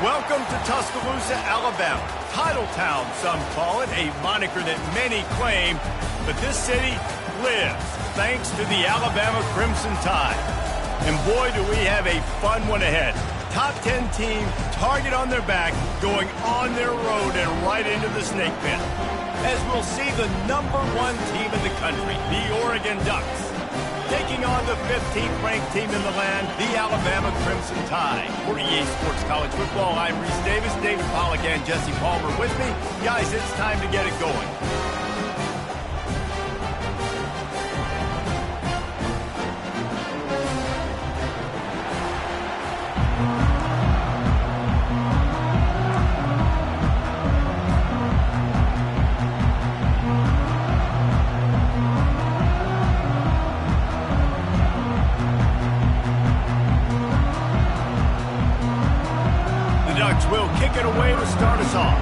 Welcome to Tuscaloosa, Alabama. Titletown, some call it, a moniker that many claim, but this city lives thanks to the Alabama Crimson Tide. And boy, do we have a fun one ahead. Top 10 team, target on their back, going on their road and right into the snake pit. As we'll see the #1 team in the country, the Oregon Ducks, taking on the 15th ranked team in the land, the Alabama Crimson Tide. For EA Sports College Football, I'm Reese Davis, David Pollack, and Jesse Palmer with me. Guys, it's time to get it going. Will kick it away to start us off.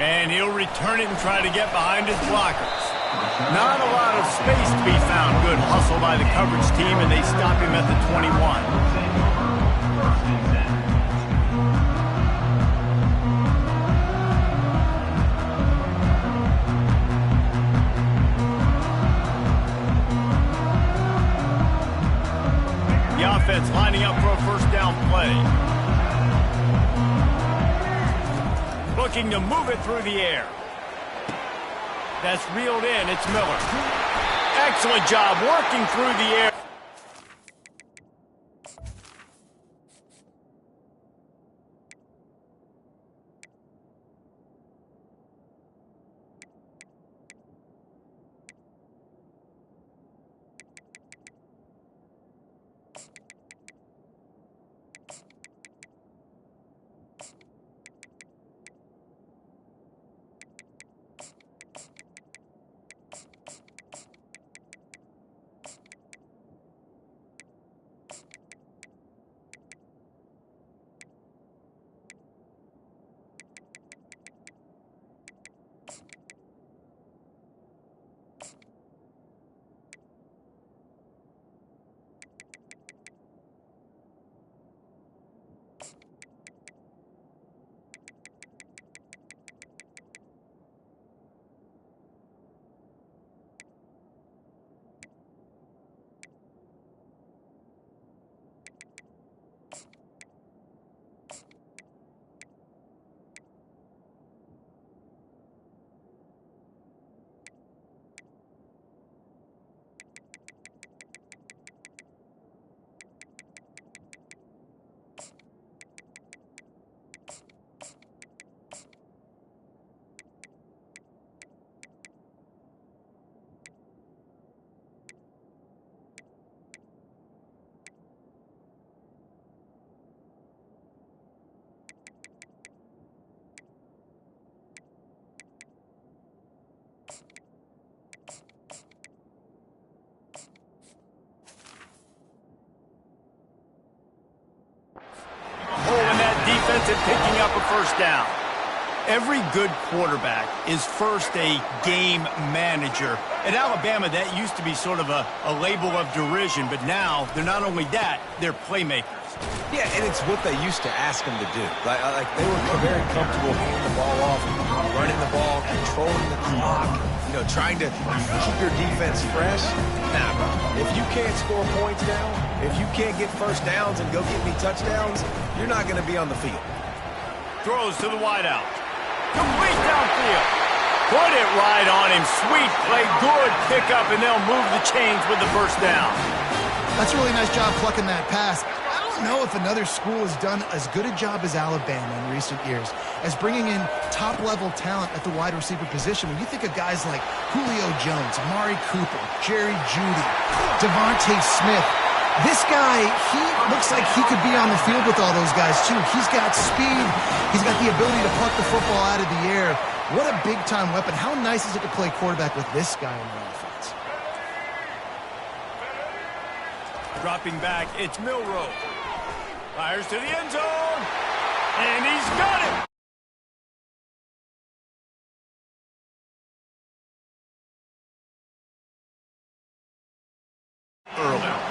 And he'll return it and try to get behind his blockers. Not a lot of space to be found. Good hustle by the coverage team, and they stop him at the 21. Offense lining up for a first down play. Looking to move it through the air. That's reeled in. It's Miller. Excellent job working through the air. Defensive picking up a first down. Every good quarterback is first a game manager. At Alabama, that used to be sort of a label of derision, but now they're not only that, they're playmakers. Yeah, and it's what they used to ask them to do. Like they were very comfortable handing the ball off, running the ball, controlling the clock, trying to keep your defense fresh. Nah, bro. If you can't score points now, if you can't get first downs and go get me touchdowns, you're not going to be on the field. Throws to the wideout. Complete downfield. Put it right on him. Sweet play. Good pickup, and they'll move the chains with the first down. That's a really nice job plucking that pass. I don't know if another school has done as good a job as Alabama in recent years as bringing in top-level talent at the wide receiver position. When you think of guys like Julio Jones, Amari Cooper, Jerry Jeudy, Devontae Smith, this guy, he looks like he could be on the field with all those guys, too. He's got speed. He's got the ability to pluck the football out of the air. What a big-time weapon. How nice is it to play quarterback with this guy in the offense? Dropping back, it's Milroe. Fires to the end zone. And he's got it.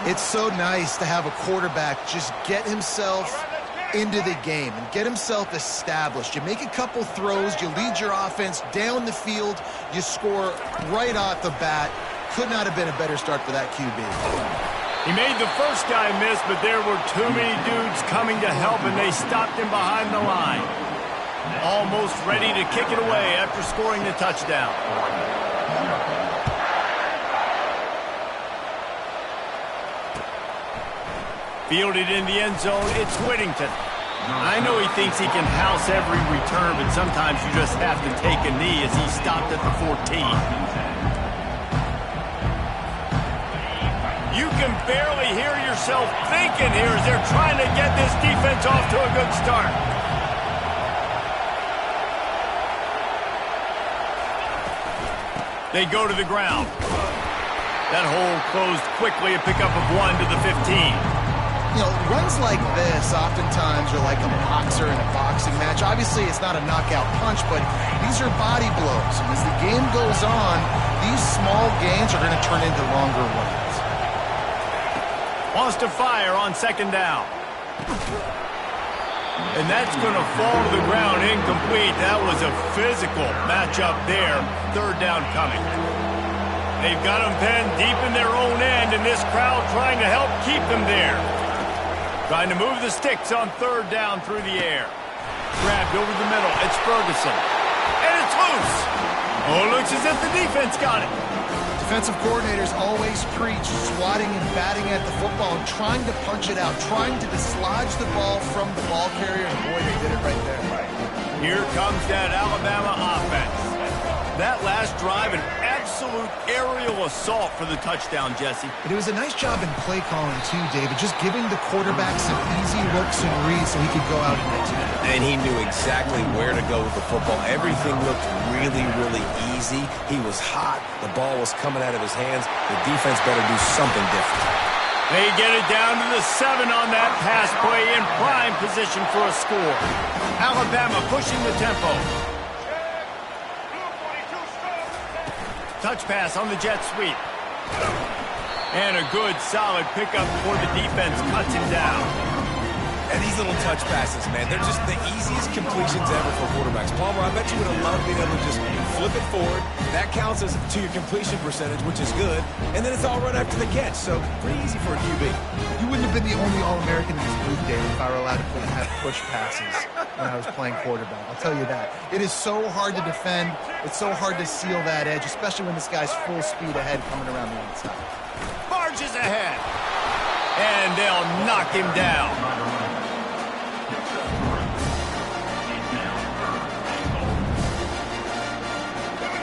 It's so nice to have a quarterback just get himself into the game and get himself established. You make a couple throws, you lead your offense down the field, you score right off the bat. Could not have been a better start for that QB. He made the first guy miss, but there were too many dudes coming to help, and they stopped him behind the line. Almost ready to kick it away after scoring the touchdown. Fielded in the end zone, it's Whittington. I know he thinks he can house every return, but sometimes you just have to take a knee as he stopped at the 14. You can barely hear yourself thinking here as they're trying to get this defense off to a good start. They go to the ground. That hole closed quickly, a pickup of 1 to the 15. You know, runs like this oftentimes are like a boxer in a boxing match. Obviously, it's not a knockout punch, but these are body blows. And as the game goes on, these small gains are going to turn into longer ones. Wants to fire on second down. And that's going to fall to the ground incomplete. That was a physical matchup there. Third down coming. They've got them penned deep in their own end, and this crowd trying to help keep them there. Trying to move the sticks on third down through the air. Grabbed over the middle. It's Ferguson. And it's loose. Oh, it looks as if the defense got it. Defensive coordinators always preach swatting and batting at the football and trying to punch it out, trying to dislodge the ball from the ball carrier, and boy, they did it right there. Here comes that Alabama offense. That last drive, an absolute aerial assault for the touchdown, Jesse. But it was a nice job in play calling, too, David, just giving the quarterback some easy looks and reads so he could go out and execute. And he knew exactly where to go with the football. Everything looked really, really easy. He was hot. The ball was coming out of his hands. The defense better do something different. They get it down to the 7 on that pass play in prime position for a score. Alabama pushing the tempo. Touch pass on the jet sweep. And a good, solid pickup before the defense cuts him down. And these little touch passes, man, they're just the easiest completions ever for quarterbacks. Palmer, I bet you would have loved being able to just flip it forward. That counts as to your completion percentage, which is good. And then it's all right after the catch, so pretty easy for a QB. You wouldn't have been the only All-American in this booth, Dave, if I were allowed to have push passes when I was playing quarterback. I'll tell you that. It is so hard to defend. It's so hard to seal that edge, especially when this guy's full speed ahead coming around the outside. Marches ahead. And they'll knock him down.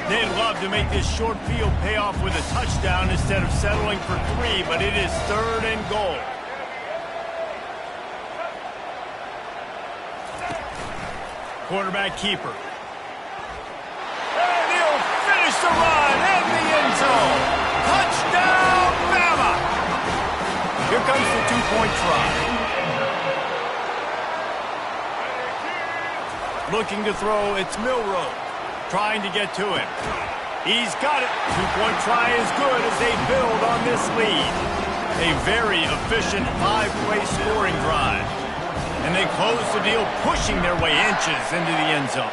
They'd love to make this short field pay off with a touchdown instead of settling for 3, but it is 3rd and goal. Quarterback keeper. And he'll finish the run in the end zone. Touchdown, Bama! Here comes the 2-point try. Looking to throw, it's Milroe. Trying to get to him. He's got it. 2-point try is good as they build on this lead. A very efficient 5-play scoring drive. And they close the deal, pushing their way inches into the end zone.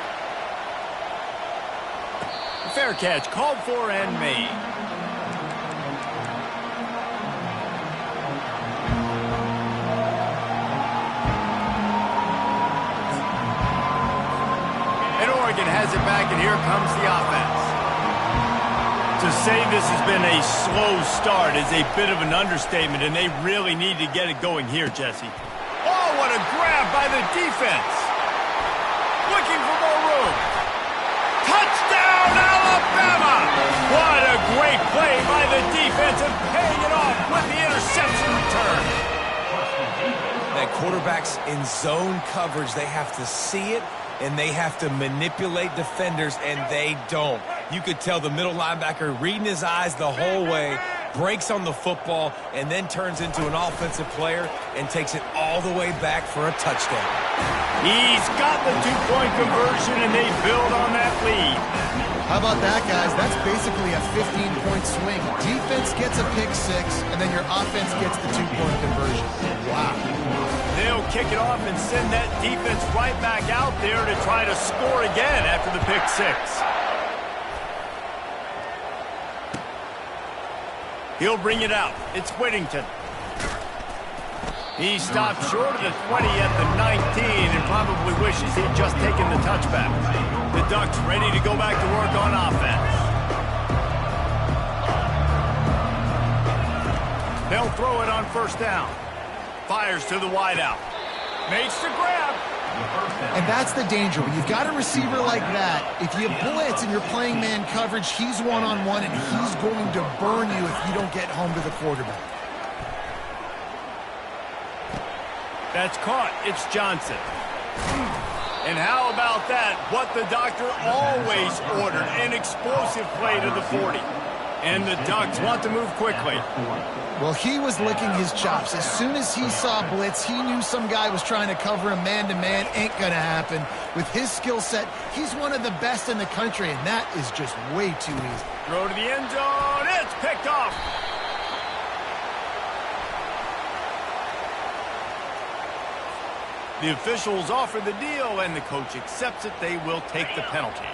Fair catch, called for and made. Has it back, and here comes the offense. To say this has been a slow start is a bit of an understatement, and they really need to get it going here, Jesse. Oh, what a grab by the defense. Looking for more room. Touchdown, Alabama! What a great play by the defense and paying it off with the interception return. That quarterbacks in zone coverage, they have to see it, and they have to manipulate defenders, and they don't. You could tell the middle linebacker reading his eyes the whole way, breaks on the football, and then turns into an offensive player and takes it all the way back for a touchdown. He's got the two-point conversion, and they build on that lead. How about that, guys? That's basically a 15-point swing. Defense gets a pick six, and then your offense gets the two-point conversion. Wow. They'll kick it off and send that defense right back out there to try to score again after the pick six. He'll bring it out. It's Whittington. He stopped short of the 20 at the 19 and probably wishes he'd just taken the touchback. The Ducks ready to go back to work on offense. They'll throw it on first down. Fires to the wideout. Makes the grab. And that's the danger. When you've got a receiver like that, if you blitz and you're playing man coverage, he's one-on-one, and he's going to burn you if you don't get home to the quarterback. That's caught. It's Johnson. And how about that? What the doctor always ordered, an explosive play to the 40. And the Ducks want to move quickly. Well, he was licking his chops. As soon as he saw blitz, he knew some guy was trying to cover him man-to-man. Ain't gonna happen. With his skill set, he's one of the best in the country, and that is just way too easy. Throw to the end zone. It's picked off. The officials offer the deal, and the coach accepts it. They will take the penalty.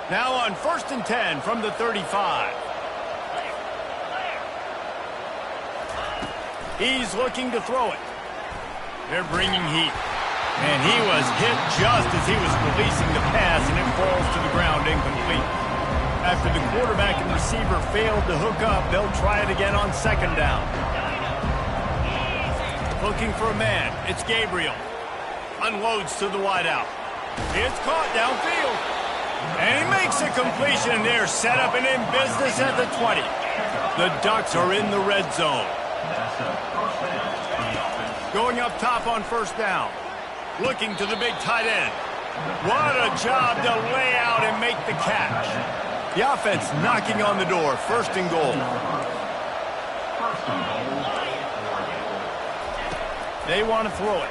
Now on 1st and 10 from the 35. He's looking to throw it. They're bringing heat. And he was hit just as he was releasing the pass, and it falls to the ground incomplete. After the quarterback and receiver failed to hook up, they'll try it again on 2nd down. Looking for a man. It's Gabriel. Unloads to the wideout. It's caught downfield. And he makes a completion, and they're set up and in business at the 20. The Ducks are in the red zone. Going up top on 1st down. Looking to the big tight end. What a job to lay out and make the catch. The offense knocking on the door. 1st and goal. They want to throw it.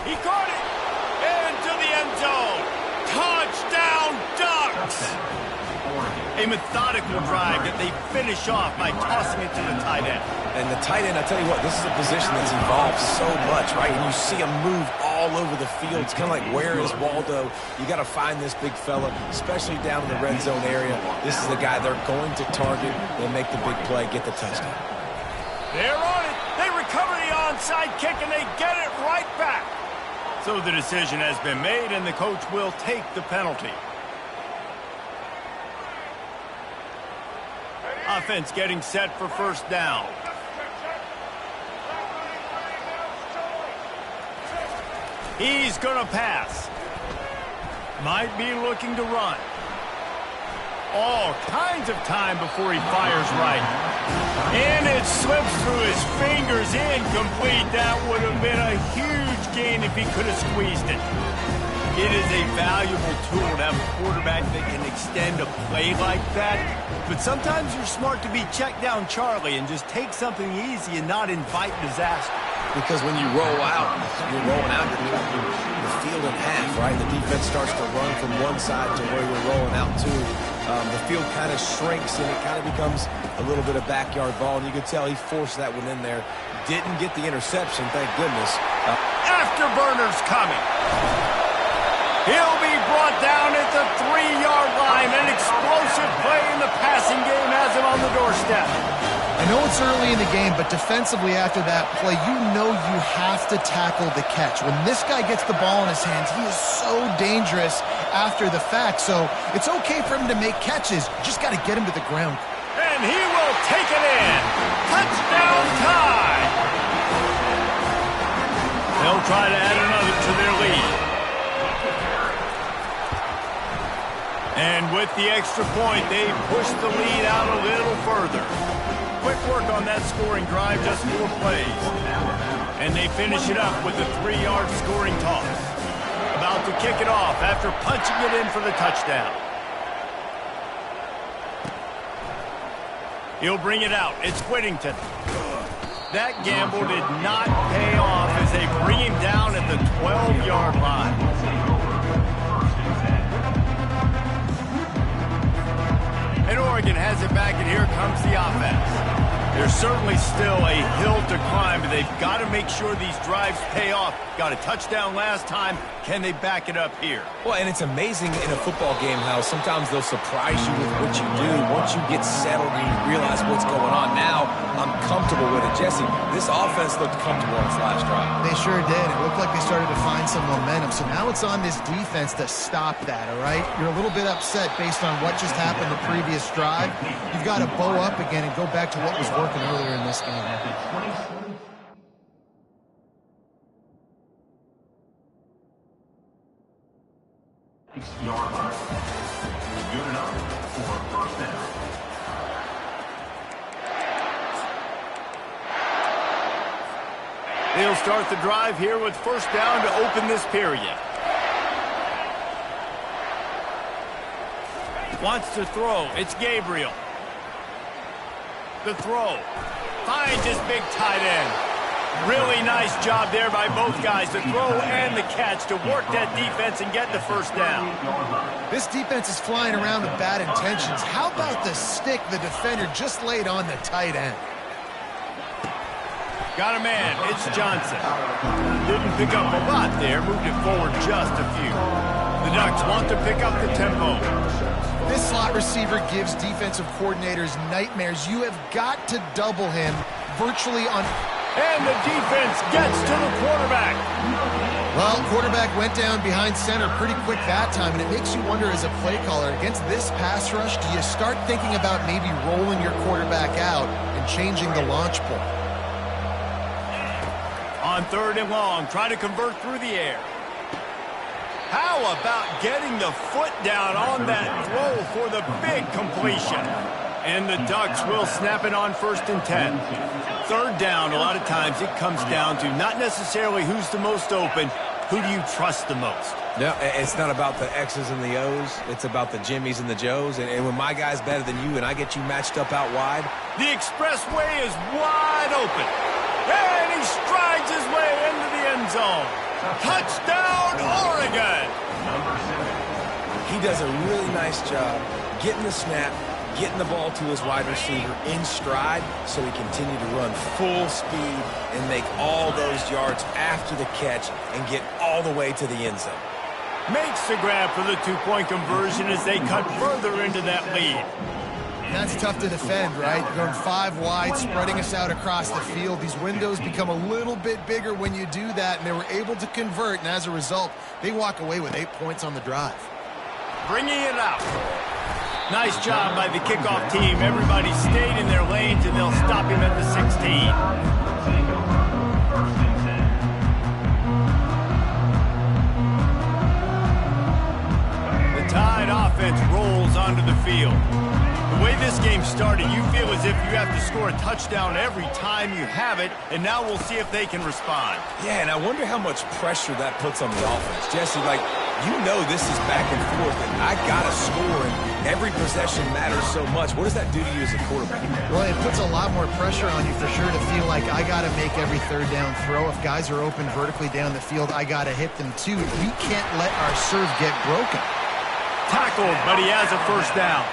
He caught it. Into the end zone. Touchdown, Ducks. A methodical drive that they finish off by tossing it to the tight end. And the tight end, I tell you what, this is a position that's evolved so much, right? And you see him move all over the field. It's kind of like, where is Waldo? You got to find this big fella, especially down in the red zone area. This is the guy they're going to target. They'll make the big play, get the touchdown. They're on it. They recover the onside kick, and they get it right back. So the decision has been made, and the coach will take the penalty. Offense getting set for 1st down. He's going to pass. Might be looking to run. All kinds of time before he fires right. And it slips through his fingers, incomplete. That would have been a huge gain if he could have squeezed it. It is a valuable tool to have a quarterback that can extend a play like that. But sometimes you're smart to be check down Charlie and just take something easy and not invite disaster. Because when you roll out, you're rolling out, you're cutting the field in half, right? The defense starts to run from one side to where you're rolling out to. The field kind of shrinks, and it kind of becomes a little bit of backyard ball. And you could tell he forced that one in there. Didn't get the interception, thank goodness. Afterburner's coming. He'll be brought down at the 3-yard line. An explosive play in the passing game has him on the doorstep. I know it's early in the game, but defensively after that play, you know you have to tackle the catch. When this guy gets the ball in his hands, he is so dangerous after the fact. So it's okay for him to make catches. You just got to get him to the ground. And he will take it in. Touchdown tie. They'll try to add another to their lead. And with the extra point, they push the lead out a little further. Quick work on that scoring drive, just 4 plays. And they finish it up with a 3-yard scoring toss. About to kick it off after punching it in for the touchdown. He'll bring it out. It's Whittington. That gamble did not pay off as they bring him down at the 12-yard line. And Oregon has it back, and here comes the offense. There's certainly still a hill to climb, but they've got to make sure these drives pay off. Got a touchdown last time. Can they back it up here? Well, and it's amazing in a football game how sometimes they'll surprise you with what you do. Once you get settled and you realize what's going on, now I'm comfortable with it. Jesse, this offense looked comfortable on its last drive. They sure did. It looked like they started to find some momentum. So now it's on this defense to stop that, all right? You're a little bit upset based on what just happened the previous drive. You've got to bow up again and go back to what was working earlier in this game. Yard line. Good enough for first down. They'll start the drive here with first down to open this period. Wants to throw. It's Gabriel. The throw. Finds his big tight end. Really nice job there by both guys, the throw and the catch, to work that defense and get the first down. This defense is flying around with bad intentions. How about the stick the defender just laid on the tight end? Got a man. It's Johnson. Didn't pick up a lot there. Moved it forward just a few. The Ducks want to pick up the tempo. This slot receiver gives defensive coordinators nightmares. You have got to double him virtually on... And the defense gets to the quarterback. Well, quarterback went down behind center pretty quick that time, and it makes you wonder as a play caller, against this pass rush, do you start thinking about maybe rolling your quarterback out and changing the launch point? On 3rd and long, try to convert through the air. How about getting the foot down on that throw for the big completion? And the Ducks will snap it on 1st and 10. 3rd down, a lot of times it comes down to not necessarily who's the most open, who do you trust the most? No, it's not about the X's and the O's. It's about the Jimmies and the Joes. And when my guy's better than you and I get you matched up out wide. The expressway is wide open. And he strides his way into the end zone. Touchdown, Oregon! He does a really nice job getting the snap, getting the ball to his wide receiver in stride so he continued to run full speed and make all those yards after the catch and get all the way to the end zone. Makes the grab for the 2-point conversion as they cut further into that lead. That's tough to defend, right? Going 5 wide, spreading us out across the field. These windows become a little bit bigger when you do that, and they were able to convert, and as a result, they walk away with 8 points on the drive. Bringing it out. Nice job by the kickoff team. Everybody stayed in their lanes, and they'll stop him at the 16. Tide offense rolls onto the field. The way this game started, you feel as if you have to score a touchdown every time you have it, and now we'll see if they can respond. Yeah, and I wonder how much pressure that puts on the offense. Jesse, like, you know this is back and forth, and I got to score, and every possession matters so much. What does that do to you as a quarterback? Well, it puts a lot more pressure on you for sure to feel like I got to make every 3rd down throw. If guys are open vertically down the field, I got to hit them too. We can't let our serve get broken. Tackled, but he has a 1st down.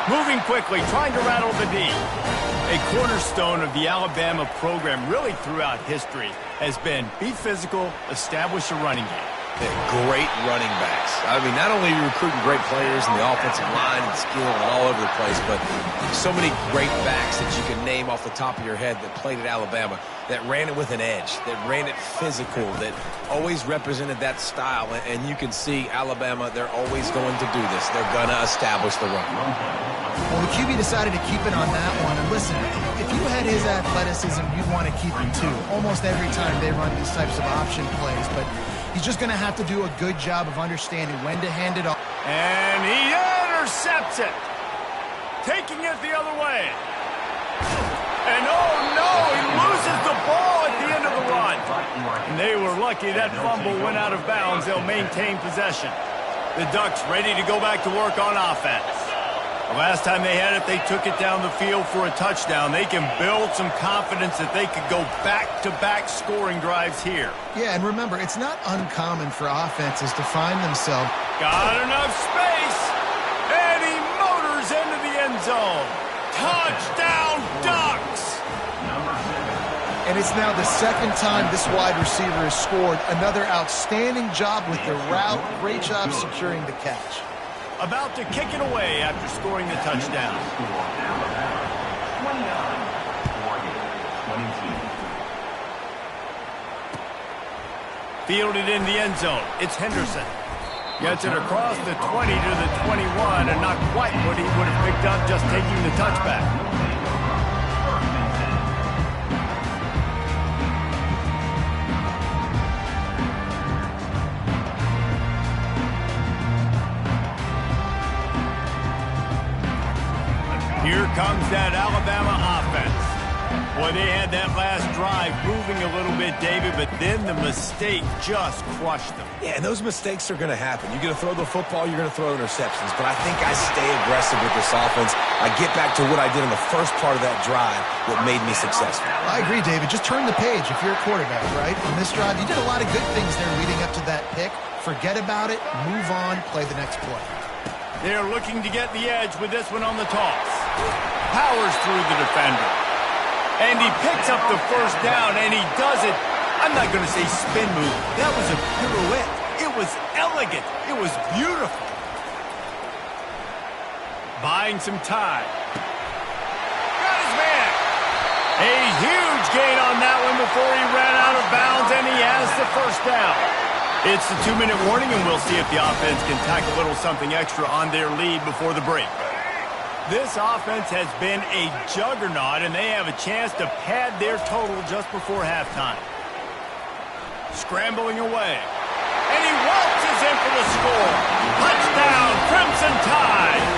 Moving quickly, trying to rattle the D. A cornerstone of the Alabama program really throughout history has been be physical, establish a running game. Great running backs. I mean, not only are you recruiting great players in the offensive line and skill and all over the place, but so many great backs that you can name off the top of your head that played at Alabama, that ran it with an edge, that ran it physical, that always represented that style. And you can see Alabama, they're always going to do this. They're going to establish the run. Well, the QB decided to keep it on that one. And listen, if you had his athleticism, you'd want to keep him too. Almost every time they run these types of option plays, but he's just going to have to do a good job of understanding when to hand it off. And he intercepts it. Taking it the other way. And oh no, he loses the ball at the end of the run. And they were lucky that fumble went out of bounds. They'll maintain possession. The Ducks ready to go back to work on offense. The last time they had it, they took it down the field for a touchdown. They can build some confidence that they could go back-to-back scoring drives here. Yeah, and remember, it's not uncommon for offenses to find themselves. Got enough space, and he motors into the end zone. Touchdown, Ducks! And it's now the second time this wide receiver has scored. Another outstanding job with the route. Great job securing the catch. About to kick it away after scoring the touchdown. Fielded in the end zone. It's Henderson. Gets it across the 20 to the 21, and not quite what he would have picked up just taking the touchback. Here comes that Alabama offense. Boy, they had that last drive moving a little bit, David, but then the mistake just crushed them. Yeah, and those mistakes are going to happen. You're going to throw the football, you're going to throw interceptions. But I think I stay aggressive with this offense. I get back to what I did in the first part of that drive that made me successful. I agree, David. Just turn the page if you're a quarterback, right? On this drive, you did a lot of good things there leading up to that pick. Forget about it, move on, play the next play. They're looking to get the edge with this one on the toss. Powers through the defender. And he picks up the first down, and he does it. I'm not going to say spin move. That was a pirouette. It was elegant. It was beautiful. Buying some time. Got his man. A huge gain on that one before he ran out of bounds, and he has the first down. It's the 2-minute warning, and we'll see if the offense can tack a little something extra on their lead before the break. This offense has been a juggernaut, and they have a chance to pad their total just before halftime. Scrambling away. And he waltzes in for the score. Touchdown, Crimson Tide!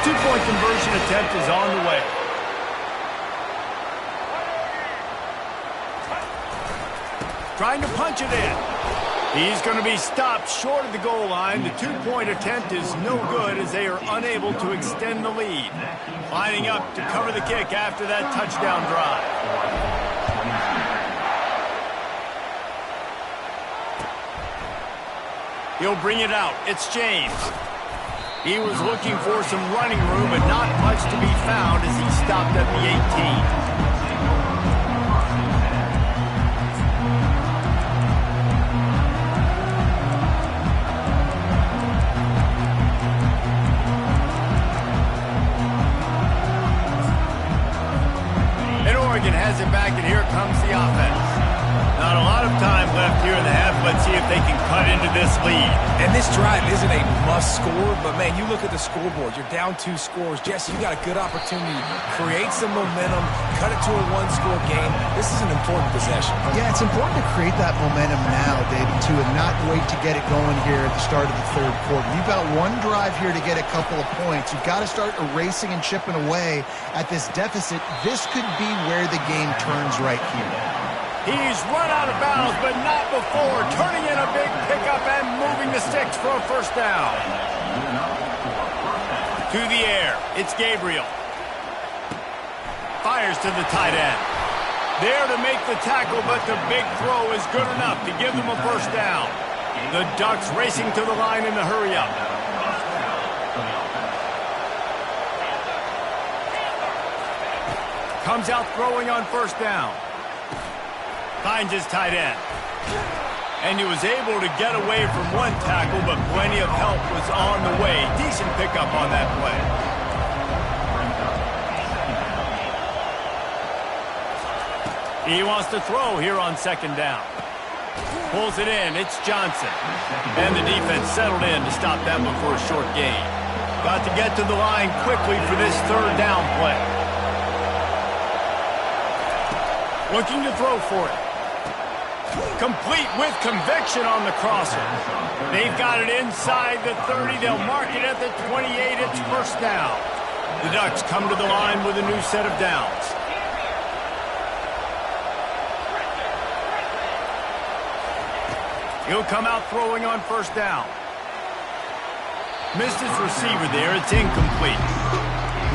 2-point conversion attempt is on the way. Trying to punch it in. He's going to be stopped short of the goal line. The 2-point attempt is no good as they are unable to extend the lead. Lining up to cover the kick after that touchdown drive. He'll bring it out. It's James. He was looking for some running room, but not much to be found as he stopped at the 18. Oregon has it back, and here comes the offense. Not a lot of time left here in the half. Let's see if they can cut into this lead. And this drive isn't a must-score, but, man, you look at the scoreboard. You're down 2 scores. Jesse, you got a good opportunity to create some momentum, cut it to a 1-score game. This is an important possession. Yeah, it's important to create that momentum now, David, too, and not wait to get it going here at the start of the third quarter. You've got one drive here to get a couple of points. You've got to start erasing and chipping away at this deficit. This could be where the game turns right here. He's run out of bounds, but not before. Turning in a big pickup and moving the sticks for a first down. To the air. It's Gabriel. Fires to the tight end. There to make the tackle, but the big throw is good enough to give them a first down. The Ducks racing to the line in the hurry-up. Comes out throwing on first down. Finds his tight end. And he was able to get away from one tackle, but plenty of help was on the way. Decent pickup on that play. He wants to throw here on second down. Pulls it in. It's Johnson. And the defense settled in to stop that one for a short gain. Got to get to the line quickly for this third down play. Looking to throw for it. Complete with conviction on the crosser. They've got it inside the 30. They'll mark it at the 28. It's first down. The Ducks come to the line with a new set of downs. He'll come out throwing on first down. Missed his receiver there. It's incomplete.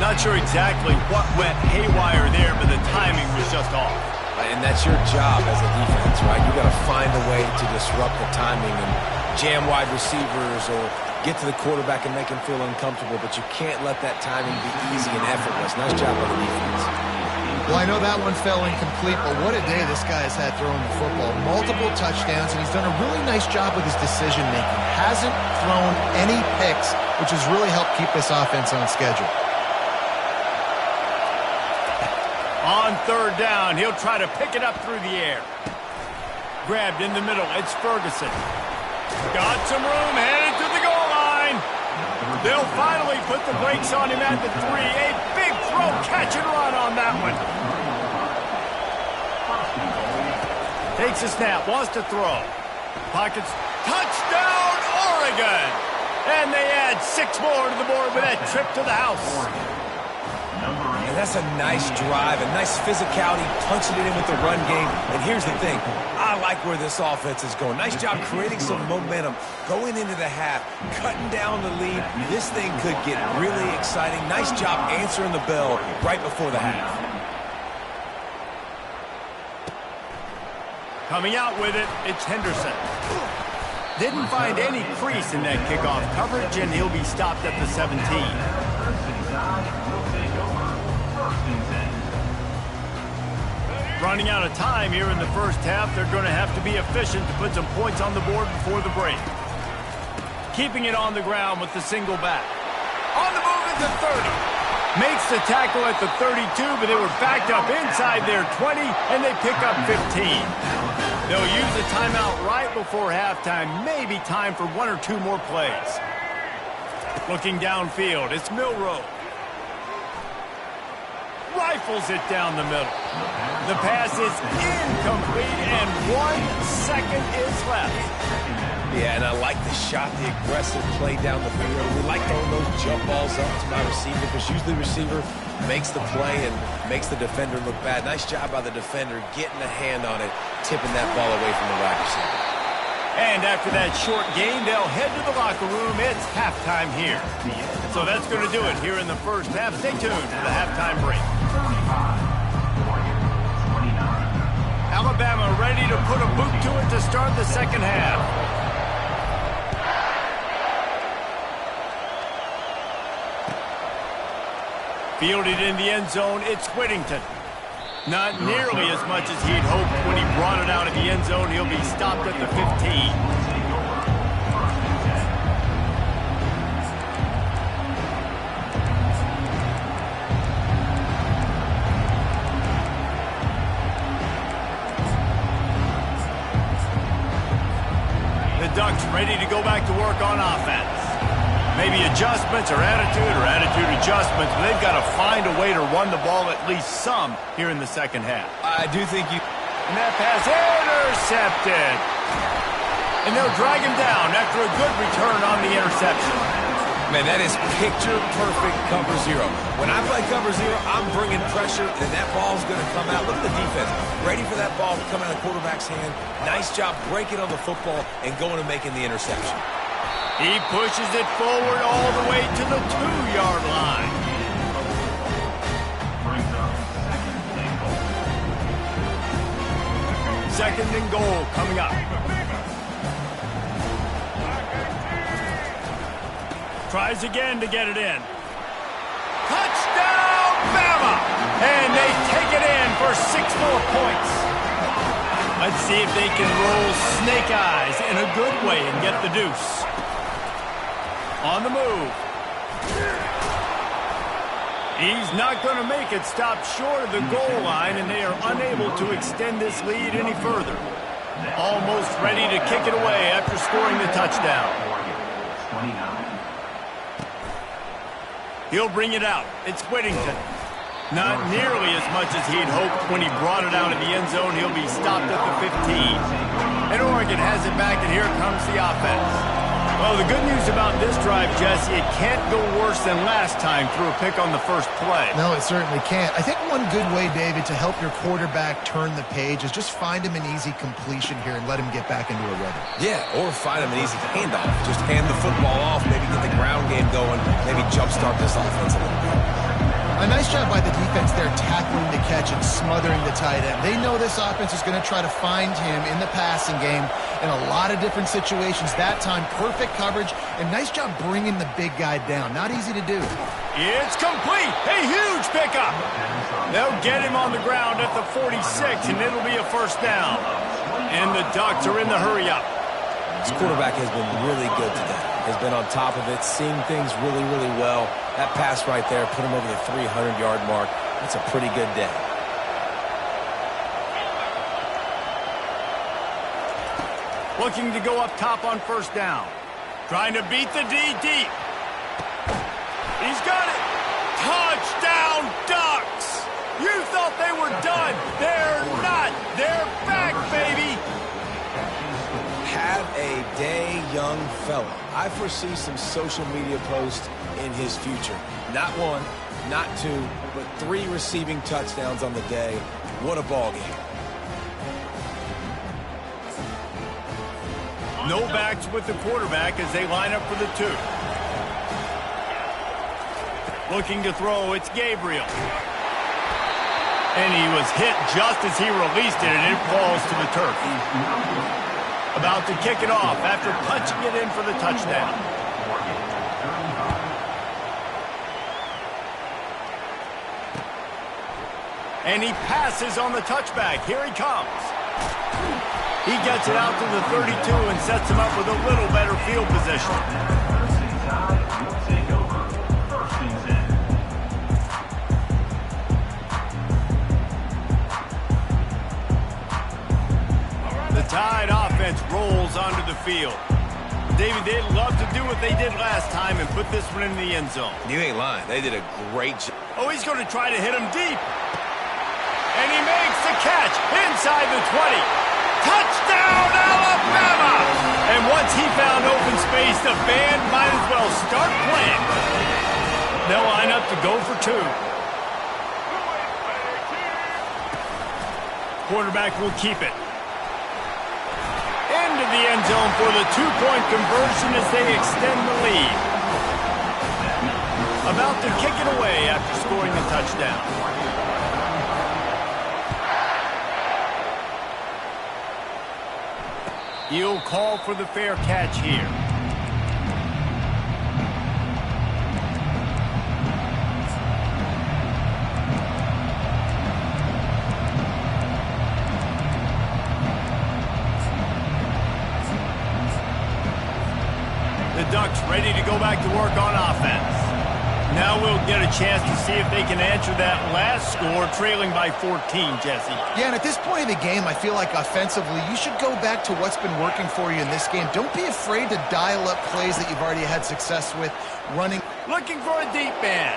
Not sure exactly what went haywire there, but the timing was just off. And that's your job as a defense, right? You got to find a way to disrupt the timing and jam wide receivers or get to the quarterback and make him feel uncomfortable, but you can't let that timing be easy and effortless. Nice job by the defense. Well, I know that one fell incomplete, but what a day this guy has had throwing the football. Multiple touchdowns, and he's done a really nice job with his decision-making. Hasn't thrown any picks, which has really helped keep this offense on schedule. On third down, he'll try to pick it up through the air. Grabbed in the middle, it's Ferguson. Got some room, headed to the goal line. They'll finally put the brakes on him at the 3. A big throw, catch and run on that one. Takes a snap, wants to throw. Pockets, touchdown, Oregon! And they add 6 more to the board with that trip to the house. And that's a nice drive, a nice physicality, punching it in with the run game. And here's the thing, I like where this offense is going. Nice job creating some momentum, going into the half, cutting down the lead. This thing could get really exciting. Nice job answering the bell right before the half. Coming out with it, it's Henderson. Didn't find any crease in that kickoff coverage, and he'll be stopped at the 17. Running out of time here in the first half, they're going to have to be efficient to put some points on the board before the break. Keeping it on the ground with the single back. On the move at the 30. Makes the tackle at the 32, but they were backed up inside their 20, and they pick up 15. They'll use a timeout right before halftime. Maybe time for 1 or 2 more plays. Looking downfield, it's Milroe. Rifles it down the middle. The pass is incomplete, and 1 second is left. Yeah, and I like the shot, the aggressive play down the field. We like throwing those jump balls up to my receiver because usually the receiver makes the play and makes the defender look bad. Nice job by the defender getting a hand on it, tipping that ball away from the wide receiver. And after that short game, they'll head to the locker room. It's halftime here. So that's going to do it here in the first half. Stay tuned for the halftime break. Alabama ready to put a boot to it to start the second half. Fielded in the end zone, it's Whittington. Not nearly as much as he'd hoped when he brought it out of the end zone. He'll be stopped at the 15. The Ducks ready to go back to work on offense. Maybe adjustments or attitude adjustments, but they've got to find a way to run the ball at least some here in the second half. I do think you... And that pass intercepted. And they'll drag him down after a good return on the interception. Man, that is picture-perfect cover zero. When I play cover zero, I'm bringing pressure, and that ball's going to come out. Look at the defense. Ready for that ball to come out of the quarterback's hand. Nice job breaking on the football and going and making the interception. He pushes it forward all the way to the 2-yard line. Second and goal coming up. Tries again to get it in. Touchdown, Bama! And they take it in for 6 more points. Let's see if they can roll snake eyes in a good way and get the deuce. On the move. He's not going to make it. Stop short of the goal line, and they are unable to extend this lead any further. Almost ready to kick it away after scoring the touchdown. He'll bring it out. It's Whittington. Not nearly as much as he'd hoped when he brought it out of the end zone. He'll be stopped at the 15. And Oregon has it back, and here comes the offense. Well, the good news about this drive, Jesse, it can't go worse than last time through a pick on the first play. No, it certainly can't. I think one good way, David, to help your quarterback turn the page is just find him an easy completion here and let him get back into a rhythm. Yeah, or find him an easy handoff. Just hand the football off, maybe get the ground game going, maybe jumpstart this offense a little bit. A nice job by the defense there tackling the catch and smothering the tight end. They know this offense is going to try to find him in the passing game in a lot of different situations. That time, perfect coverage, and nice job bringing the big guy down. Not easy to do. It's complete. A huge pickup. They'll get him on the ground at the 46, and it'll be a first down. And the Ducks are in the hurry-up. This quarterback has been really good today. Has been on top of it, seeing things really, really well. That pass right there put him over the 300-yard mark. That's a pretty good day. Looking to go up top on first down. Trying to beat the D deep. He's got it. Touchdown, Ducks. You thought they were done. They're not. They're back, baby. Have a day, young fella. I foresee some social media posts in his future. Not one, not two, but 3 receiving touchdowns on the day. What a ball game. No backs with the quarterback as they line up for the 2. Looking to throw, it's Gabriel. And he was hit just as he released it, and it falls to the turf. About to kick it off after punching it in for the touchdown. And he passes on the touchback. Here he comes. He gets it out to the 32 and sets him up with a little better field position. Tide offense rolls onto the field. David, they'd love to do what they did last time and put this one in the end zone. You ain't lying. They did a great job. Oh, he's going to try to hit him deep. And he makes the catch inside the 20. Touchdown, Alabama! And once he found open space, the band might as well start playing. They'll line up to go for 2. Quarterback will keep it. Into the end zone for the 2-point conversion as they extend the lead. About to kick it away after scoring the touchdown. He'll call for the fair catch here. Ducks ready to go back to work on offense. Now we'll get a chance to see if they can answer that last score, trailing by 14, Jesse. Yeah, and at this point in the game, I feel like offensively, you should go back to what's been working for you in this game. Don't be afraid to dial up plays that you've already had success with running. Looking for a deep man.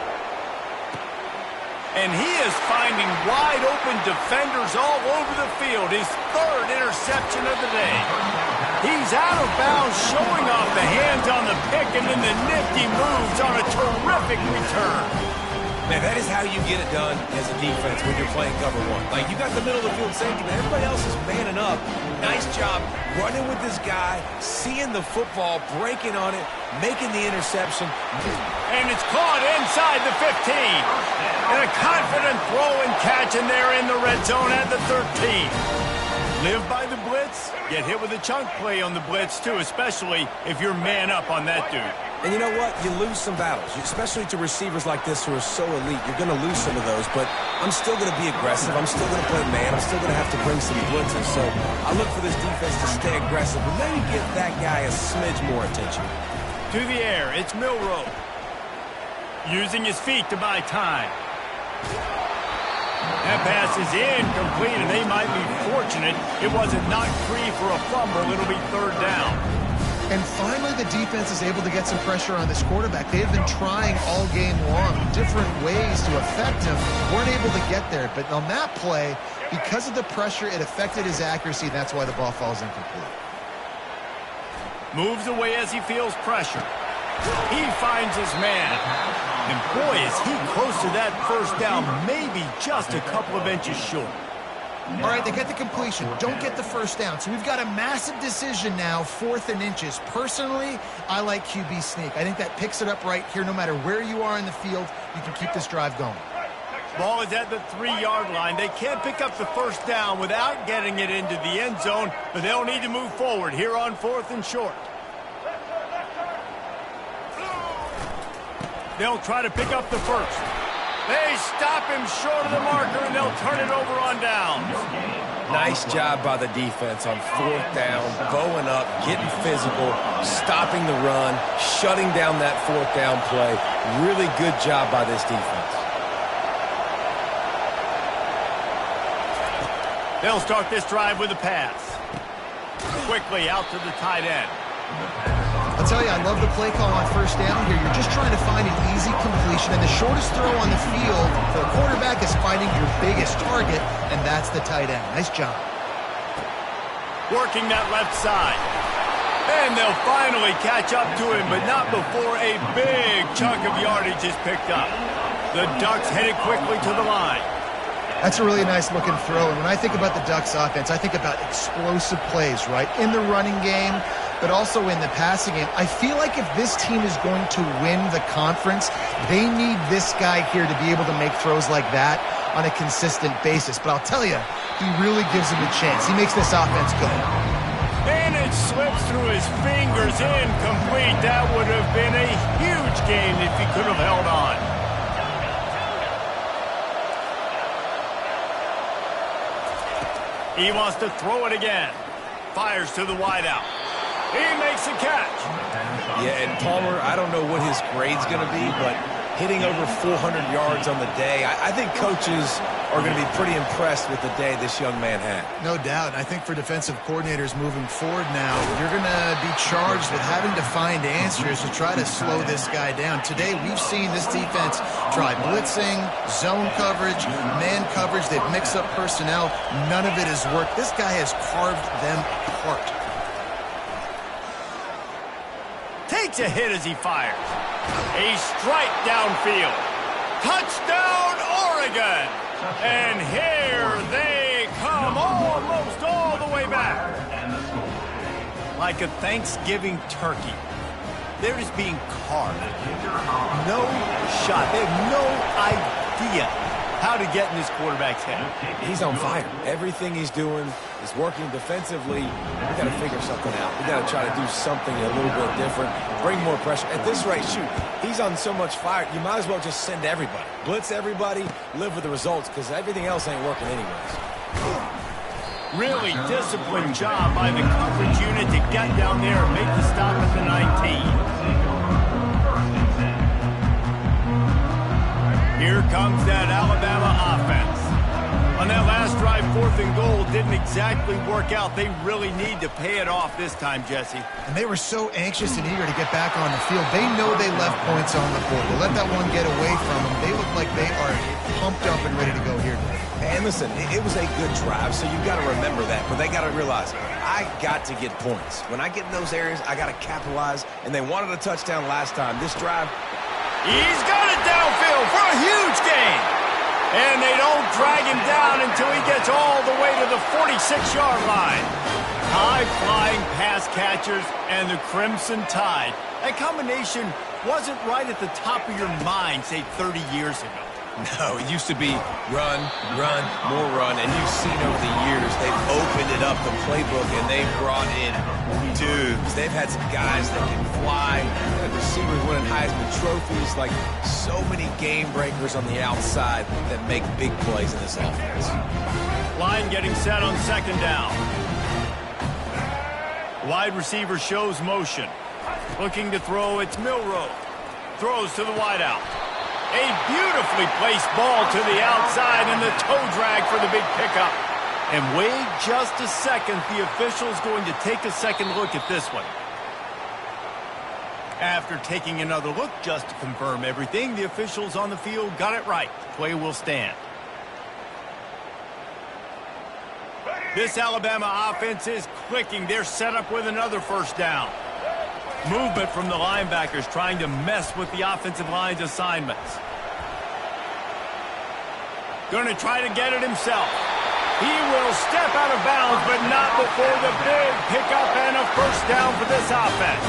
And he is finding wide open defenders all over the field. His 3rd interception of the day. He's out of bounds, showing off the hands on the pick and then the nifty moves on a terrific return. Man, that is how you get it done as a defense when you're playing cover 1. Like, you got the middle of the field safety, but everybody else is manning up. Nice job running with this guy, seeing the football, breaking on it, making the interception. And it's caught inside the 15. And a confident throw and catch, and they're in the red zone at the 13. Live by the blitz, get hit with a chunk play on the blitz, too, especially if you're man up on that dude. And you know what? You lose some battles, especially to receivers like this who are so elite. You're going to lose some of those, but I'm still going to be aggressive. I'm still going to play man. I'm still going to have to bring some blitzes. So I look for this defense to stay aggressive, but maybe give that guy a smidge more attention. To the air, it's Milroe. Using his feet to buy time. That pass is incomplete, and they might be fortunate it wasn't knocked free for a fumble. It'll be 3rd down. And finally, the defense is able to get some pressure on this quarterback. They have been trying all game long different ways to affect him. Weren't able to get there. But on that play, because of the pressure, it affected his accuracy. That's why the ball falls incomplete. Moves away as he feels pressure. He finds his man. And boy, is he close to that first down, maybe just a couple of inches short. All right, they get the completion. Don't get the first down. So we've got a massive decision now, 4th and inches. Personally, I like QB sneak. I think that picks it up right here. No matter where you are in the field, you can keep this drive going. Ball is at the 3-yard line. They can't pick up the first down without getting it into the end zone, but they'll need to move forward here on 4th and short. They'll try to pick up the first. They stop him short of the marker, and they'll turn it over on downs. Nice job by the defense on 4th down, going up, getting physical, stopping the run, shutting down that 4th down play. Really good job by this defense. They'll start this drive with a pass. Quickly out to the tight end. I'll tell you, I love the play call on first down here. You're just trying to find an easy completion, and the shortest throw on the field for a quarterback is finding your biggest target, and that's the tight end. Nice job. Working that left side. And they'll finally catch up to him, but not before a big chunk of yardage is picked up. The Ducks headed quickly to the line. That's a really nice looking throw, and when I think about the Ducks offense, I think about explosive plays, right? In the running game, but also in the passing game. I feel like if this team is going to win the conference, they need this guy here to be able to make throws like that on a consistent basis. But I'll tell you, he really gives him a chance. He makes this offense go. And it slips through his fingers, incomplete. That would have been a huge gain if he could have held on. He wants to throw it again. Fires to the wideout. He makes a catch. Yeah, and Palmer, I don't know what his grade's going to be, but hitting over 400 yards on the day, I think coaches are going to be pretty impressed with the day this young man had. No doubt. I think for defensive coordinators moving forward now, you're going to be charged with having to find answers to try to slow this guy down. Today, we've seen this defense try blitzing, zone coverage, man coverage. They've mixed up personnel. None of it has worked. This guy has carved them apart. Takes a hit as he fires. A strike downfield. Touchdown, Oregon! And here they come almost all the way back. Like a Thanksgiving turkey. They're just being carved. No shot. They have no idea how to get in this quarterback's head. He's on fire. Everything he's doing is working defensively. We got to figure something out. We got to try to do something a little bit different, bring more pressure. At this rate, shoot, he's on so much fire, you might as well just send everybody. Blitz everybody, live with the results, because everything else ain't working anyways. Really disciplined job by the coverage unit to get down there and make the stop at the 19. Here comes that Alabama offense. On that last drive, 4th and goal didn't exactly work out. They really need to pay it off this time, Jesse. And they were so anxious and eager to get back on the field. They know they left points on the board. They let that one get away from them. They look like they are pumped up and ready to go here today. And listen, it was a good drive, so you got to remember that. But they got to realize, I got to get points. When I get in those areas, I got to capitalize. And they wanted a touchdown last time. This drive, he's got it downfield for a huge gain. And they don't drag him down until he gets all the way to the 46-yard line. High-flying pass catchers and the Crimson Tide. That combination wasn't right at the top of your mind, say, 30 years ago. No, it used to be run, run, more run, and you've seen over the years they've opened it up, the playbook, and they've brought in dudes. They've had some guys that can fly, and receivers winning Heisman trophies, like so many game breakers on the outside that make big plays in this offense. Line getting set on 2nd down. Wide receiver shows motion. Looking to throw, it's Milroe. Throws to the wideout. A beautifully placed ball to the outside and the toe drag for the big pickup. And wait just a second, the official's going to take a second look at this one. After taking another look just to confirm everything, the officials on the field got it right. Play will stand. This Alabama offense is clicking. They're set up with another first down. Movement from the linebackers trying to mess with the offensive line's assignments. Going to try to get it himself. He will step out of bounds, but not before the big pickup and a first down for this offense.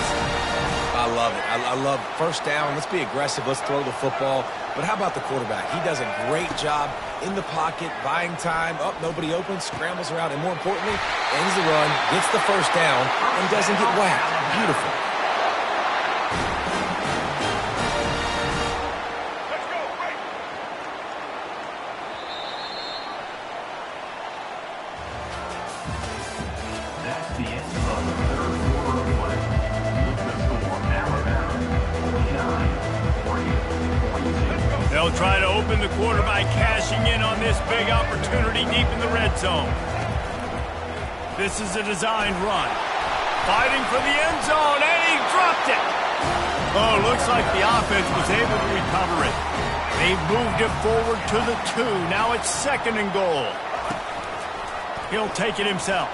I love it. I love first down. Let's be aggressive. Let's throw the football. But how about the quarterback? He does a great job in the pocket, buying time. Up, nobody open, scrambles around, and more importantly, ends the run, gets the first down, and doesn't get whacked. Beautiful. That's the end of the third quarter of play. With the score, Alabama 49, 42. They'll try to open the quarter by cashing in on this big opportunity deep in the red zone. This is a designed run. Fighting for the end zone, and he dropped it. Oh, looks like the offense was able to recover it. They moved it forward to the 2. Now it's 2nd and goal. He'll take it himself.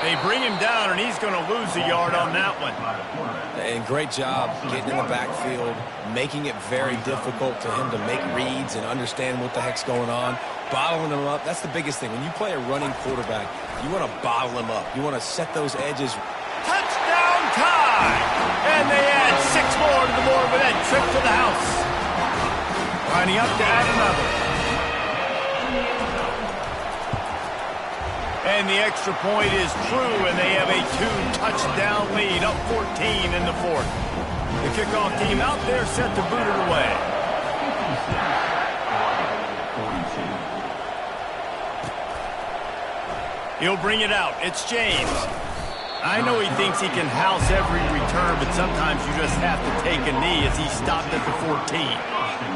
They bring him down, and he's going to lose a yard on that one. And great job getting in the backfield, making it very difficult for him to make reads and understand what the heck's going on, bottling him up. That's the biggest thing. When you play a running quarterback, you want to bottle him up. You want to set those edges. Touchdown time! And they add 6 more to the board with that trip to the house. Lining up to add another. And the extra point is true, and they have a 2-touchdown lead, up 14 in the 4th. The kickoff team out there set to boot it away. He'll bring it out. It's James. I know he thinks he can house every return, but sometimes you just have to take a knee as he stopped at the 14.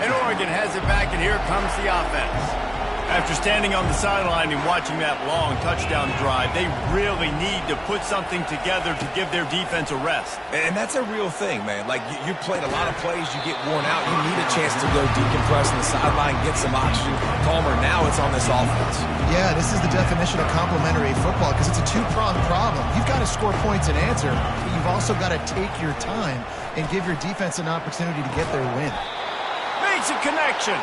And Oregon has it back, and here comes the offense. After standing on the sideline and watching that long touchdown drive, they really need to put something together to give their defense a rest. And that's a real thing, man. Like, you played a lot of plays, you get worn out, you need a chance to go decompress on the sideline, get some oxygen. Palmer, now it's on this offense. Yeah, this is the definition of complementary football because it's a two-pronged problem. You've got to score points and answer, but you've also got to take your time and give your defense an opportunity to get their win. Makes a connection.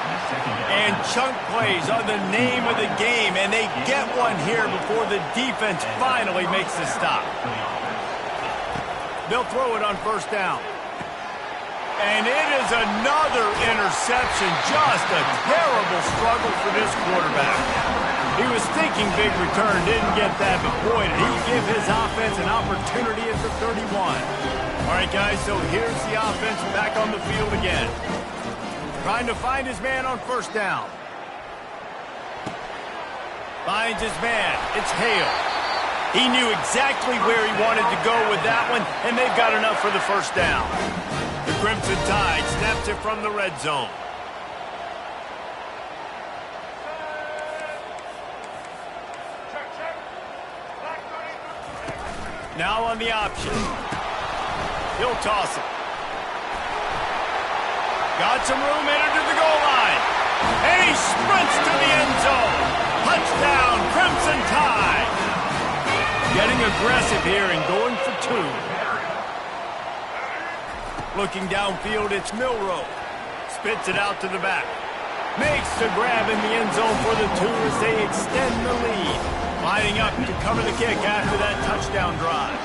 And chunk plays are the name of the game, and they get one here before the defense finally makes the stop. They'll throw it on first down. And it is another interception. Just a terrible struggle for this quarterback. He was thinking big return, didn't get that, but boy, did he give his offense an opportunity at the 31. All right, guys, so here's the offense back on the field again. Trying to find his man on first down. Finds his man. It's Hale. He knew exactly where he wanted to go with that one, and they've got enough for the first down. The Crimson Tide snaps it from the red zone. Now on the option. He'll toss it. Got some room, entered to the goal line. And he sprints to the end zone. Touchdown, Crimson Tide. Getting aggressive here and going for 2. Looking downfield, it's Milroe. Spits it out to the back. Makes the grab in the end zone for the 2 as they extend the lead. Lining up to cover the kick after that touchdown drive.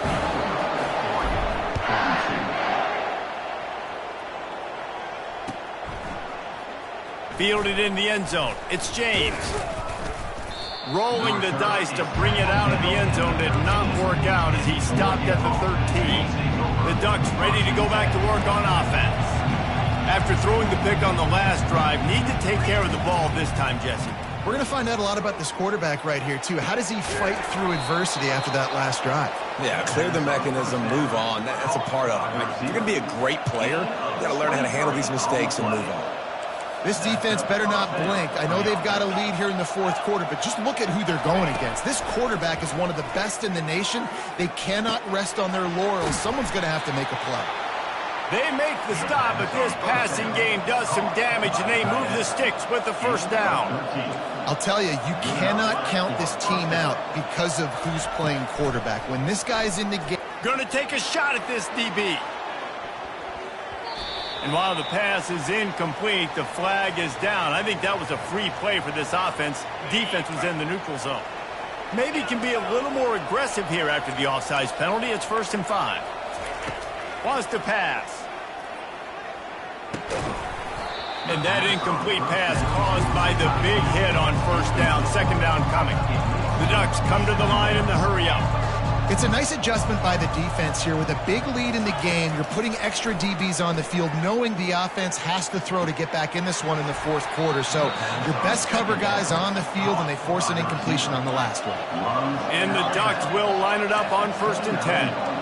Fielded in the end zone. It's James. Rolling the dice to bring it out of the end zone did not work out as he stopped at the 13. The Ducks ready to go back to work on offense. After throwing the pick on the last drive, need to take care of the ball this time, Jesse. We're going to find out a lot about this quarterback right here, too. How does he fight through adversity after that last drive? Yeah, clear the mechanism, move on. That's a part of it. If you're going to be a great player, you got to learn how to handle these mistakes and move on. This defense better not blink. I know they've got a lead here in the 4th quarter, but just look at who they're going against. This quarterback is one of the best in the nation. They cannot rest on their laurels. Someone's going to have to make a play. They make the stop, but this passing game does some damage, and they move the sticks with the first down. I'll tell you, you cannot count this team out because of who's playing quarterback. When this guy's in the game... Going to take a shot at this DB. And while the pass is incomplete, the flag is down. I think that was a free play for this offense. Defense was in the neutral zone. Maybe can be a little more aggressive here after the offsides penalty. It's 1st and 5. Wants to pass. And that incomplete pass caused by the big hit on 1st down. 2nd down coming. The Ducks come to the line in the hurry up. It's a nice adjustment by the defense here. With a big lead in the game, you're putting extra DBs on the field, knowing the offense has to throw to get back in this one in the 4th quarter. So your best cover guys on the field, and they force an incompletion on the last one. And the Ducks will line it up on 1st and 10.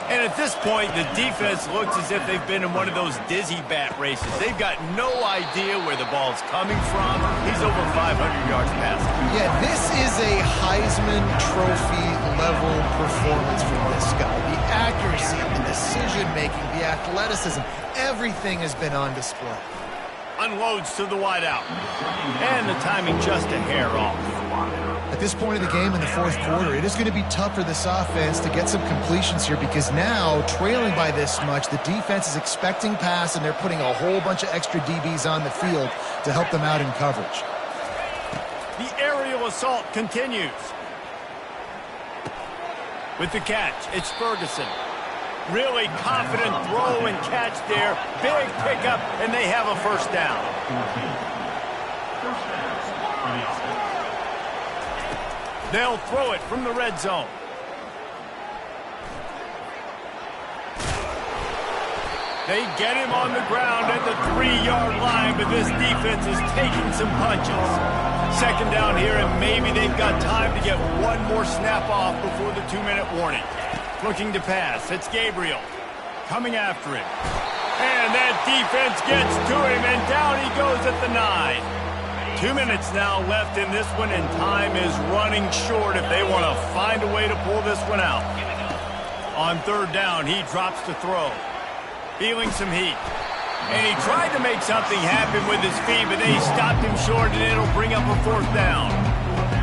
And at this point, the defense looks as if they've been in one of those dizzy bat races. They've got no idea where the ball's coming from. He's over 500 yards passing. Yeah, this is a Heisman Trophy level performance from this guy. The accuracy, the decision-making, the athleticism, everything has been on display. Unloads to the wideout. And the timing just a hair off. At this point in the game in the 4th quarter, it is going to be tough for this offense to get some completions here, because now, trailing by this much, the defense is expecting pass, and they're putting a whole bunch of extra DBs on the field to help them out in coverage. The aerial assault continues. With the catch, it's Ferguson. Really confident throw and catch there. Big pickup, and they have a 1st down. They'll throw it from the red zone. They get him on the ground at the 3-yard line, but this defense is taking some punches. 2nd down here, and maybe they've got time to get one more snap off before the 2-minute warning. Looking to pass. It's Gabriel coming after him. And that defense gets to him, and down he goes at the 9. 2 minutes now left in this one, and time is running short if they want to find a way to pull this one out. On 3rd down, he drops to throw. Feeling some heat. And he tried to make something happen with his feet, but they stopped him short, and it'll bring up a 4th down.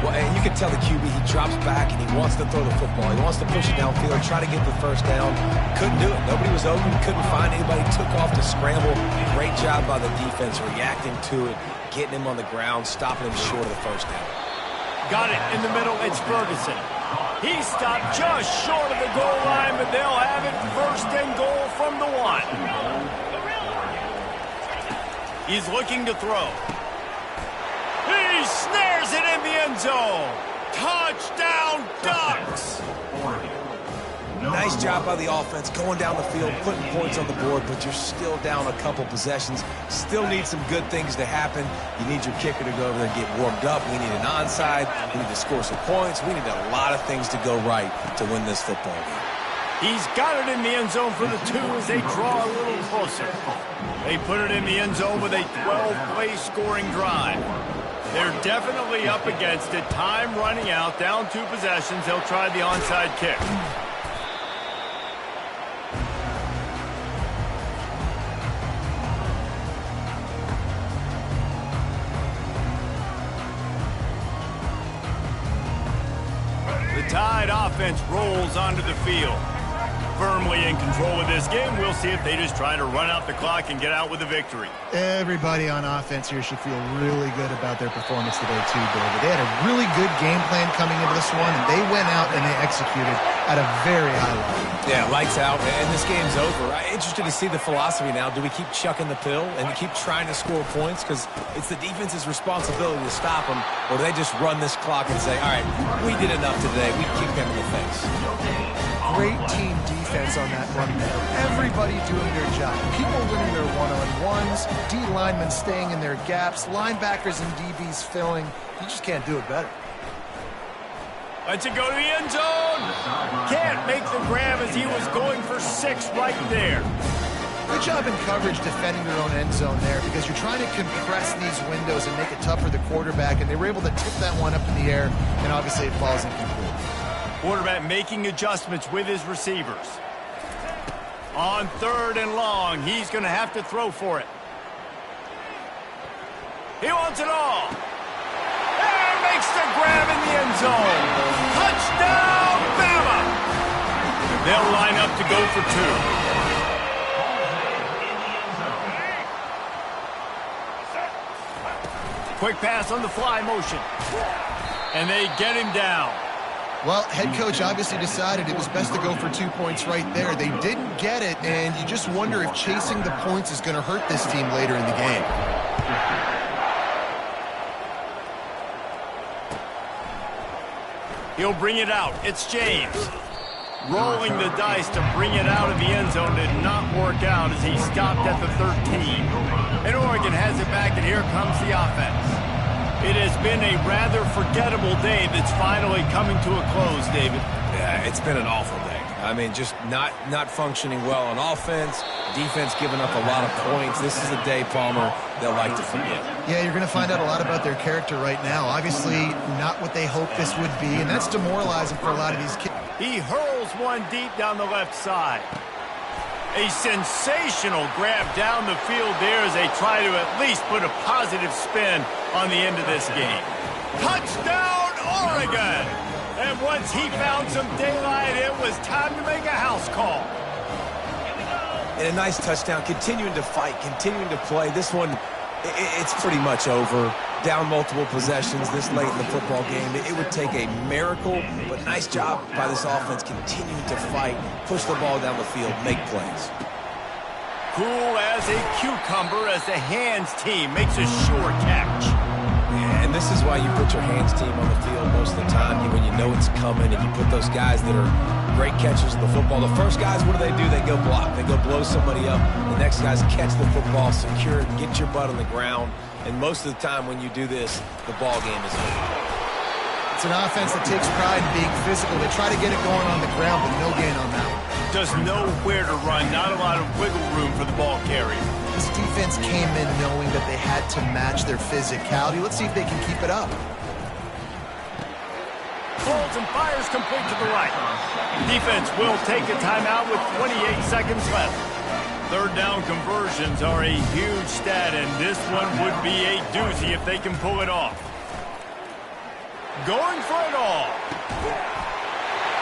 Well, and you can tell the QB, he drops back, and he wants to throw the football. He wants to push it downfield, try to get the 1st down. Couldn't do it. Nobody was open. Couldn't find anybody. Took off to scramble. Great job by the defense reacting to it, getting him on the ground, stopping him short of the 1st down. Got it in the middle. It's Ferguson. He stopped just short of the goal line, but they'll have it 1st and goal from the 1. He's looking to throw. He snares it in the end zone. Touchdown, Ducks! Nice job by the offense, going down the field, putting points on the board, but you're still down a couple possessions. Still need some good things to happen. You need your kicker to go over there and get warmed up. We need an onside. We need to score some points. We need a lot of things to go right to win this football game. He's got it in the end zone for the 2 as they draw a little closer. They put it in the end zone with a 12-play scoring drive. They're definitely up against it. Time running out, down 2 possessions. They'll try the onside kick. The Tide offense rolls onto the field. Firmly in control of this game. We'll see if they just try to run out the clock and get out with a victory. Everybody on offense here should feel really good about their performance today too, David. They had a really good game plan coming into this one, and they went out and they executed at a very high level. Yeah, lights out, and this game's over. I'm interested to see the philosophy now. Do we keep chucking the pill and keep trying to score points? Because it's the defense's responsibility to stop them, or do they just run this clock and say, all right, we did enough today. We kicked them in the face. Great team defense on that run there. Everybody doing their job. People winning their one-on-ones, D linemen staying in their gaps, linebackers and DBs filling. You just can't do it better. Lets it go to the end zone. Can't make the grab as he was going for 6 right there. Good job in coverage defending their own end zone there, because you're trying to compress these windows and make it tough for the quarterback, and they were able to tip that one up in the air, and obviously it falls incomplete. Quarterback making adjustments with his receivers. On 3rd and long, he's going to have to throw for it. He wants it all. And makes the grab in the end zone. Touchdown, Bama! They'll line up to go for 2. Quick pass on the fly motion. And they get him down. Well, head coach obviously decided it was best to go for 2 points right there. They didn't get it, and you just wonder if chasing the points is going to hurt this team later in the game. He'll bring it out. It's James. Rolling the dice to bring it out of the end zone did not work out as he stopped at the 13. And Oregon has it back, and here comes the offense. It has been a rather forgettable day that's finally coming to a close, David. Yeah, it's been an awful day. I mean, just not functioning well on offense, defense giving up a lot of points. This is a day, Palmer, they'll like to forget. Yeah, you're going to find out a lot about their character right now. Obviously, not what they hoped this would be, and that's demoralizing for a lot of these kids. He hurls one deep down the left side. A sensational grab down the field there as they try to at least put a positive spin on the end of this game. Touchdown, Oregon! And once he found some daylight, it was time to make a house call. And a nice touchdown, continuing to fight, continuing to play. This one, it's pretty much over. Down multiple possessions this late in the football game. It would take a miracle, but nice job by this offense continuing to fight, push the ball down the field, make plays. Cool as a cucumber as the hands team makes a sure catch. And this is why you put your hands team on the field most of the time when you know it's coming, and you put those guys that are great catchers of the football. The first guys, what do? They go block. They go blow somebody up. The next guys catch the football, secure it, get your butt on the ground. And most of the time when you do this, the ball game is over. It's an offense that takes pride in being physical. They try to get it going on the ground, but no gain on that one. Does know where to run. Not a lot of wiggle room for the ball carrier. This defense came in knowing that they had to match their physicality. Let's see if they can keep it up. Pulls and fires complete to the right. Defense will take a timeout with 28 seconds left. 3rd down conversions are a huge stat, and this one would be a doozy if they can pull it off. Going for it all.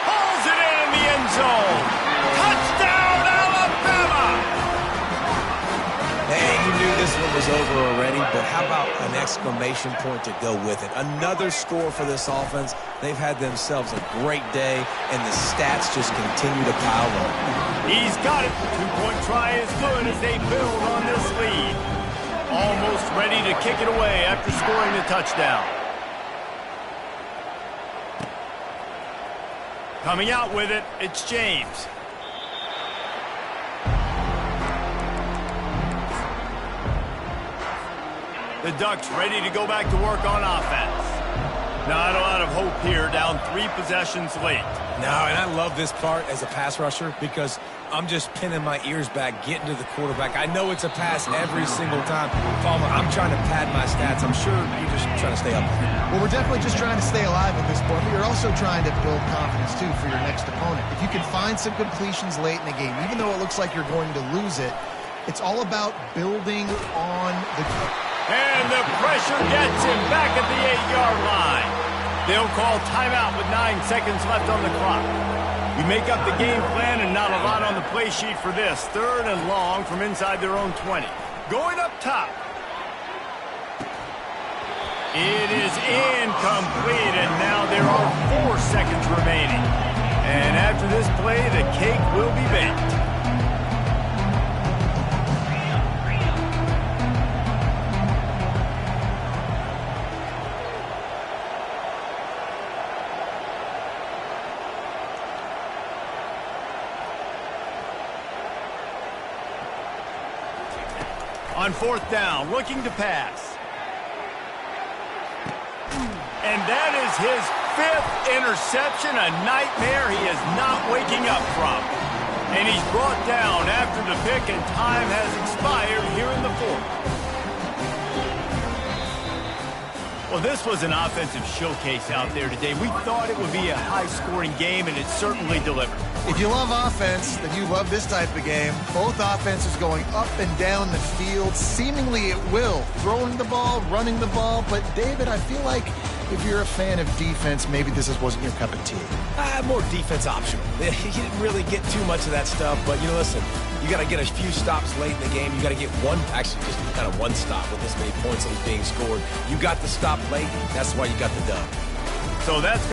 Hauls it in the end zone. Touchdown, Alabama! Hey, you knew this one was over already, but how about an exclamation point to go with it? Another score for this offense. They've had themselves a great day, and the stats just continue to pile up. He's got it. 2-point try is good as they build on this lead. Almost ready to kick it away after scoring the touchdown. Coming out with it, it's James. The Ducks ready to go back to work on offense. Not a lot of hope here, down 3 possessions late. No, and I love this part as a pass rusher because I'm just pinning my ears back, getting to the quarterback. I know it's a pass every single time. Palmer, I'm trying to pad my stats. I'm sure you're just trying to stay up there. Well, we're definitely just trying to stay alive at this point, but you're also trying to build confidence, too, for your next opponent. If you can find some completions late in the game, even though it looks like you're going to lose it, it's all about building on the... And the pressure gets him back at the 8-yard line. They'll call timeout with 9 seconds left on the clock. You make up the game plan and not a lot on the play sheet for this. 3rd and long from inside their own 20. Going up top. It is incomplete, and now there are 4 seconds remaining. And after this play, the cake will be baked. On 4th down, looking to pass. And that is his 5th interception, a nightmare he is not waking up from. And he's brought down after the pick, and time has expired here in the 4th. Well, this was an offensive showcase out there today. We thought it would be a high-scoring game, and it certainly delivered. If you love offense, then you love this type of game. Both offenses going up and down the field, seemingly at will. Throwing the ball, running the ball. But, David, I feel like if you're a fan of defense, maybe this wasn't your cup of tea. More defense optional. You didn't really get too much of that stuff, but, listen, you got to get a few stops late in the game. You got to get just kind of one stop with this many points that was being scored. You got the stop late. That's why you got the dub. So that's